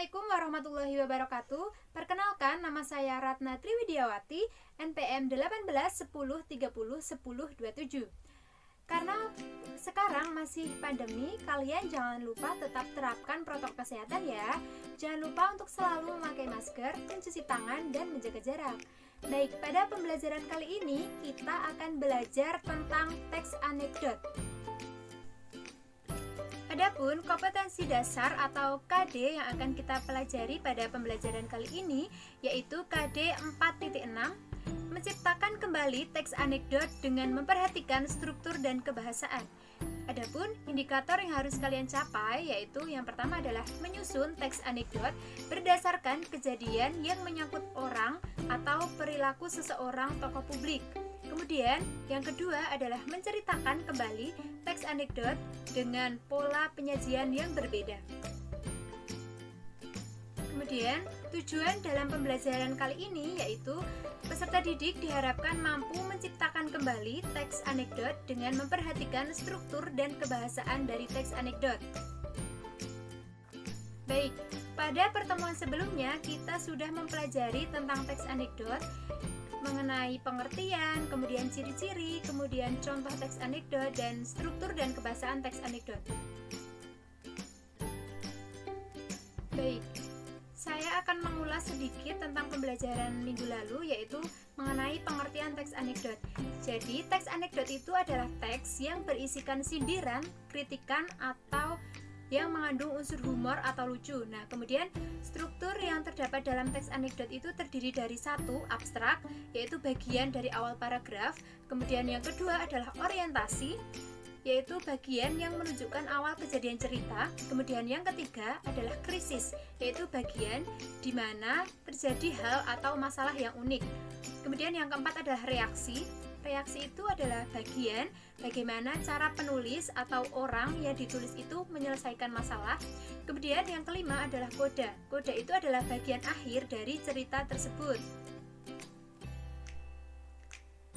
Assalamualaikum warahmatullahi wabarakatuh. Perkenalkan, nama saya Ratna Triwidiawati, NPM 1810301027. Karena sekarang masih pandemi, kalian jangan lupa tetap terapkan protokol kesehatan ya. Jangan lupa untuk selalu memakai masker, mencuci tangan, dan menjaga jarak. Baik, pada pembelajaran kali ini kita akan belajar tentang teks anekdot. Adapun kompetensi dasar atau KD yang akan kita pelajari pada pembelajaran kali ini yaitu KD 4.6, menciptakan kembali teks anekdot dengan memperhatikan struktur dan kebahasaan. Adapun indikator yang harus kalian capai yaitu yang pertama adalah menyusun teks anekdot berdasarkan kejadian yang menyangkut orang atau perilaku seseorang tokoh publik. Kemudian, yang kedua adalah menceritakan kembali teks anekdot dengan pola penyajian yang berbeda. Kemudian, tujuan dalam pembelajaran kali ini yaitu peserta didik diharapkan mampu menciptakan kembali teks anekdot dengan memperhatikan struktur dan kebahasaan dari teks anekdot. Baik, pada pertemuan sebelumnya kita sudah mempelajari tentang teks anekdot, mengenai pengertian, kemudian ciri-ciri, kemudian contoh teks anekdot, dan struktur dan kebahasaan teks anekdot. Baik, saya akan mengulas sedikit tentang pembelajaran minggu lalu, yaitu mengenai pengertian teks anekdot. Jadi, teks anekdot itu adalah teks yang berisikan sindiran, kritikan, atau yang mengandung unsur humor atau lucu. Nah, kemudian struktur yang terdapat dalam teks anekdot itu terdiri dari satu, abstrak, yaitu bagian dari awal paragraf. Kemudian yang kedua adalah orientasi, yaitu bagian yang menunjukkan awal kejadian cerita. Kemudian yang ketiga adalah krisis, yaitu bagian di mana terjadi hal atau masalah yang unik. Kemudian yang keempat adalah reaksi. Reaksi itu adalah bagian bagaimana cara penulis atau orang yang ditulis itu menyelesaikan masalah. Kemudian yang kelima adalah koda. Koda itu adalah bagian akhir dari cerita tersebut.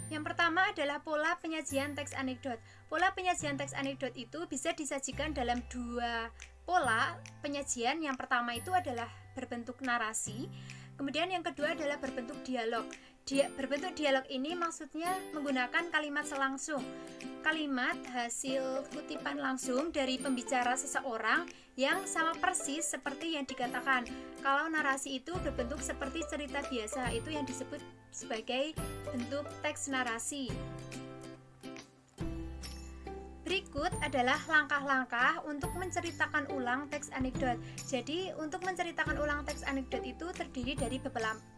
Yang pertama adalah pola penyajian teks anekdot. Pola penyajian teks anekdot itu bisa disajikan dalam dua pola penyajian. Yang pertama itu adalah berbentuk narasi. Kemudian yang kedua adalah berbentuk dialog. Berbentuk dialog ini maksudnya menggunakan kalimat selangsung. Kalimat hasil kutipan langsung dari pembicara seseorang yang sama persis seperti yang dikatakan. Kalau narasi itu berbentuk seperti cerita biasa, itu yang disebut sebagai bentuk teks narasi. Berikut adalah langkah-langkah untuk menceritakan ulang teks anekdot. Jadi, untuk menceritakan ulang teks anekdot itu terdiri dari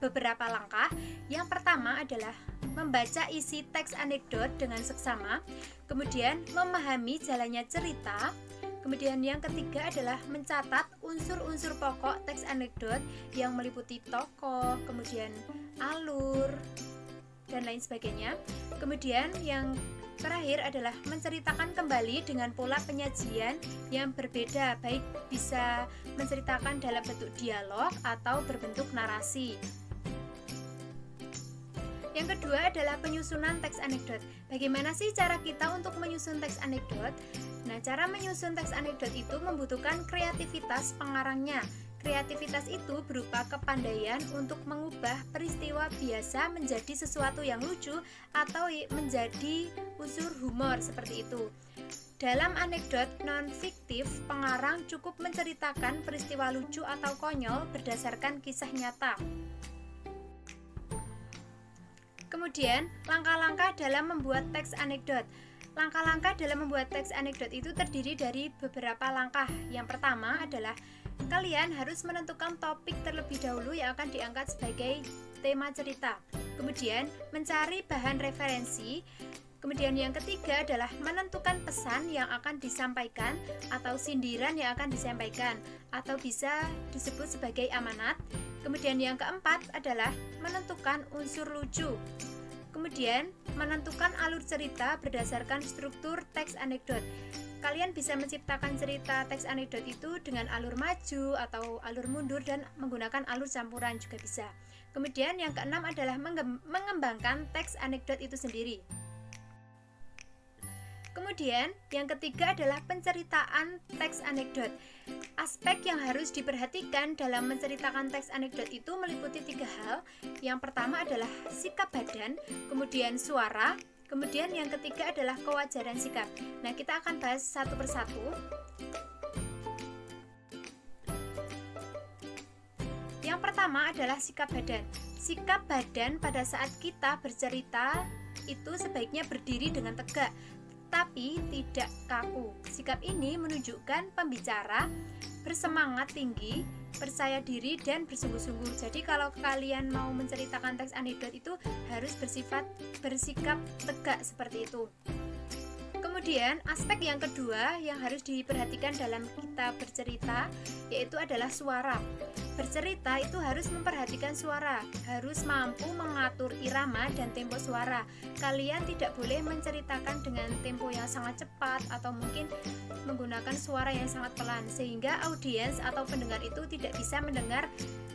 beberapa langkah. Yang pertama adalah membaca isi teks anekdot dengan seksama, kemudian memahami jalannya cerita. Kemudian yang ketiga adalah mencatat unsur-unsur pokok teks anekdot yang meliputi tokoh, kemudian alur, dan lain sebagainya. Kemudian yang terakhir adalah menceritakan kembali dengan pola penyajian yang berbeda, baik bisa menceritakan dalam bentuk dialog atau berbentuk narasi. Yang kedua adalah penyusunan teks anekdot. Bagaimana sih cara kita untuk menyusun teks anekdot? Nah, cara menyusun teks anekdot itu membutuhkan kreativitas pengarangnya. Kreativitas itu berupa kepandaian untuk mengubah peristiwa biasa menjadi sesuatu yang lucu atau menjadi unsur humor seperti itu. Dalam anekdot non-fiktif, pengarang cukup menceritakan peristiwa lucu atau konyol berdasarkan kisah nyata. Kemudian, langkah-langkah dalam membuat teks anekdot. Langkah-langkah dalam membuat teks anekdot itu terdiri dari beberapa langkah. Yang pertama adalah kalian harus menentukan topik terlebih dahulu yang akan diangkat sebagai tema cerita. Kemudian, mencari bahan referensi. Kemudian yang ketiga adalah menentukan pesan yang akan disampaikan atau sindiran yang akan disampaikan atau bisa disebut sebagai amanat. Kemudian yang keempat adalah menentukan unsur lucu. Kemudian, menentukan alur cerita berdasarkan struktur teks anekdot. Kalian bisa menciptakan cerita teks anekdot itu dengan alur maju atau alur mundur dan menggunakan alur campuran juga bisa. Kemudian yang keenam adalah mengembangkan teks anekdot itu sendiri. Kemudian, yang ketiga adalah penceritaan teks anekdot. Aspek yang harus diperhatikan dalam menceritakan teks anekdot itu meliputi 3 hal. Yang pertama adalah sikap badan, kemudian suara, kemudian yang ketiga adalah kewajaran sikap. Nah, kita akan bahas satu persatu. Yang pertama adalah sikap badan. Sikap badan pada saat kita bercerita itu sebaiknya berdiri dengan tegak, tapi tidak kaku. Sikap ini menunjukkan pembicara bersemangat tinggi, percaya diri, dan bersungguh-sungguh. Jadi kalau kalian mau menceritakan teks anekdot itu harus bersikap tegak seperti itu. Kemudian aspek yang kedua yang harus diperhatikan dalam kita bercerita yaitu adalah suara. Bercerita itu harus memperhatikan suara, harus mampu mengatur irama dan tempo suara. Kalian tidak boleh menceritakan dengan tempo yang sangat cepat atau mungkin menggunakan suara yang sangat pelan, sehingga audiens atau pendengar itu tidak bisa mendengar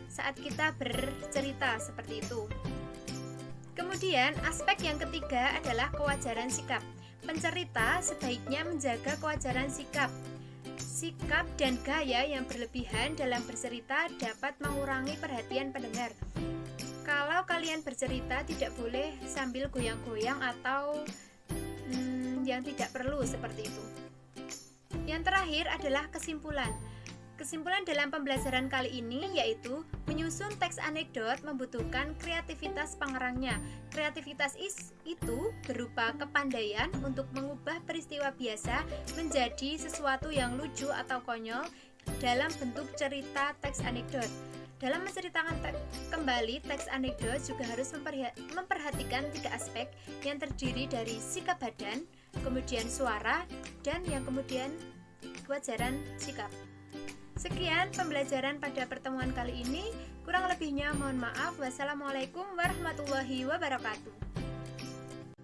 saat kita bercerita seperti itu. Kemudian aspek yang ketiga adalah kewajaran sikap. Pencerita sebaiknya menjaga kewajaran sikap. Sikap dan gaya yang berlebihan dalam bercerita dapat mengurangi perhatian pendengar. Kalau kalian bercerita tidak boleh sambil goyang-goyang atau yang tidak perlu seperti itu. Yang terakhir adalah kesimpulan. Kesimpulan dalam pembelajaran kali ini yaitu menyusun teks anekdot membutuhkan kreativitas pengarangnya. Kreativitas itu berupa kepandaian untuk mengubah peristiwa biasa menjadi sesuatu yang lucu atau konyol dalam bentuk cerita teks anekdot. Dalam menceritakan kembali teks anekdot juga harus memperhatikan 3 aspek yang terdiri dari sikap badan, kemudian suara, dan yang kemudian kewajaran sikap. Sekian pembelajaran pada pertemuan kali ini. Kurang lebihnya mohon maaf. Wassalamualaikum warahmatullahi wabarakatuh.